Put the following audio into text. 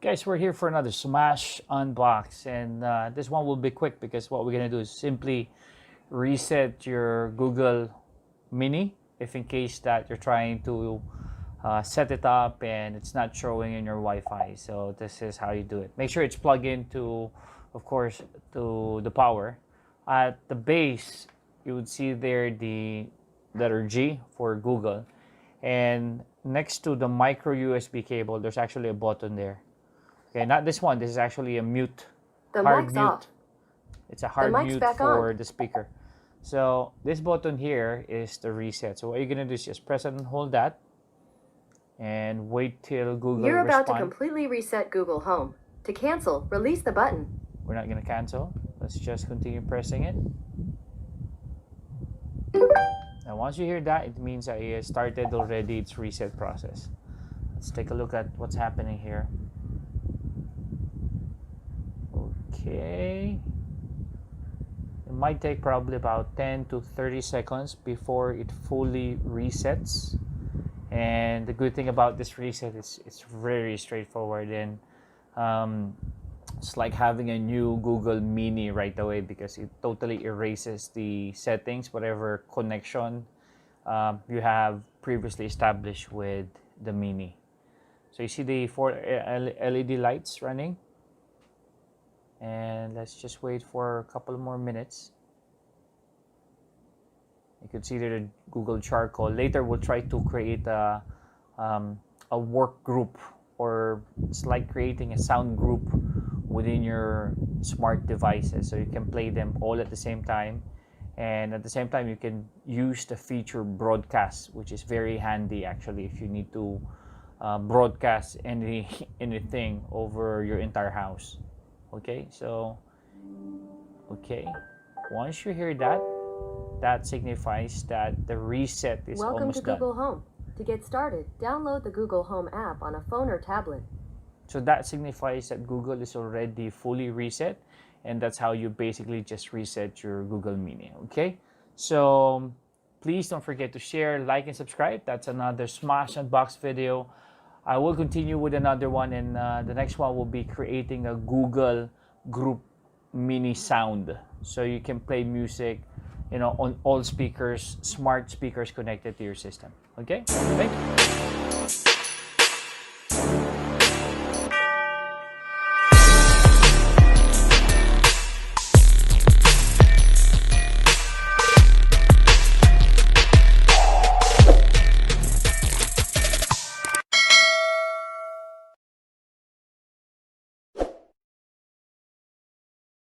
Guys, we're here for another Smash Unbox, and this one will be quick because what we're gonna do is simply reset your Google Mini if in case that you're trying to set it up and it's not showing in your Wi-Fi. So this is how you do it. Make sure it's plugged into, of course, to the power. At the base, you would see there the letter G for Google, and next to the micro USB cable, there's actually a button there. Okay, not this one. This is actually a mute, hard mute. Off. It's a hard mute for the speaker. So this button here is the reset. So what you're gonna do is just press and hold that, and wait till Google You're about to completely reset Google Home. To cancel, release the button. We're not gonna cancel. Let's just continue pressing it. And once you hear that, it means that it started already its reset process. Let's take a look at what's happening here. Okay, it might take probably about 10 to 30 seconds before it fully resets. And the good thing about this reset is it's very straightforward, and it's like having a new Google Mini right away because it totally erases the settings, whatever connection you have previously established with the Mini. So you see the 4 LED lights running. And let's just wait for a couple more minutes. You could see the Google charcoal. Later we'll try to create a work group, or it's like creating a sound group within your smart devices, so you can play them all at the same time. And at the same time you can use the feature broadcast, which is very handy actually if you need to broadcast anything over your entire house. Okay, so once you hear that, that signifies that the reset is almost done. Welcome to Google Home. To get started, download the Google Home app on a phone or tablet. So that signifies that Google is already fully reset, and that's how you basically just reset your Google Mini. Okay, so please don't forget to share, like, and subscribe. That's another Smash Unbox video. I will continue with another one, and the next one will be creating a Google Group Mini sound, so you can play music, on all speakers, smart speakers connected to your system. Okay, thank you.